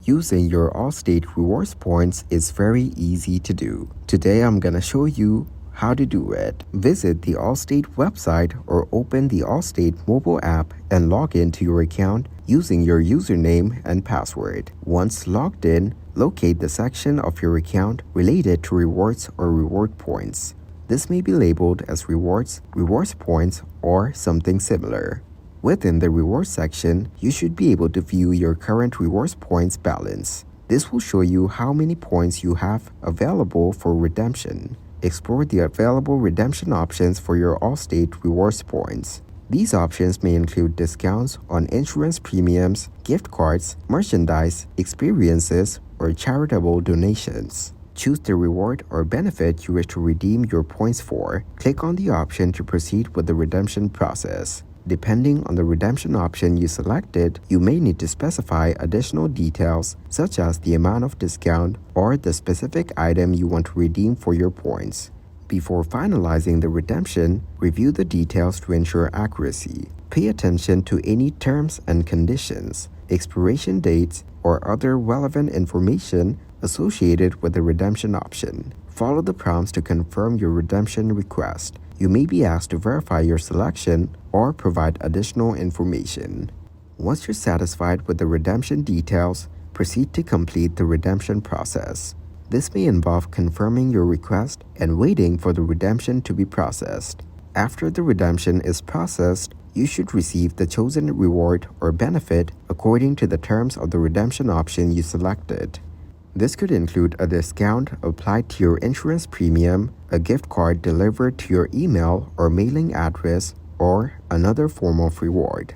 Using your Allstate rewards points is very easy to do. Today I'm gonna show you how to do it. Visit the Allstate website or open the Allstate mobile app and log into your account using your username and password. Once logged in, locate the section of your account related to rewards or reward points. This may be labeled as rewards, rewards points, or something similar. Within the rewards section, you should be able to view your current rewards points balance. This will show you how many points you have available for redemption. Explore the available redemption options for your Allstate rewards points. These options may include discounts on insurance premiums, gift cards, merchandise, experiences, or charitable donations. Choose the reward or benefit you wish to redeem your points for. Click on the option to proceed with the redemption process. Depending on the redemption option you selected, you may need to specify additional details such as the amount of discount or the specific item you want to redeem for your points. Before finalizing the redemption, review the details to ensure accuracy. Pay attention to any terms and conditions, expiration dates, or other relevant information associated with the redemption option. Follow the prompts to confirm your redemption request. You may be asked to verify your selection or provide additional information. Once you're satisfied with the redemption details, proceed to complete the redemption process. This may involve confirming your request and waiting for the redemption to be processed. After the redemption is processed, you should receive the chosen reward or benefit according to the terms of the redemption option you selected. This could include a discount applied to your insurance premium, a gift card delivered to your email or mailing address, or another form of reward.